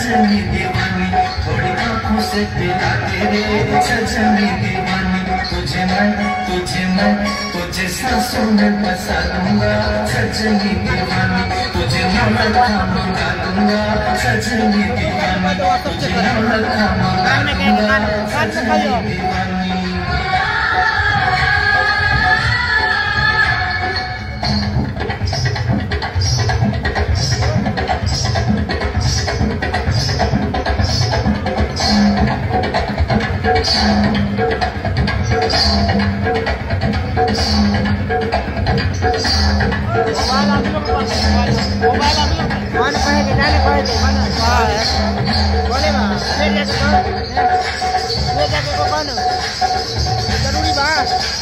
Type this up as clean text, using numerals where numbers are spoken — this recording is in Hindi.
सजनी दीवानी थोड़ी आंखों से पिला तेरे सजनी दीवानी तुझे सांसों में बसा दूंगा सजनी दीवानी तुझे मौला मंगा दूंगा सजनी दीवानी तुझे मौला मंगा दूंगा सजनी दीवानी। जरूरी बा।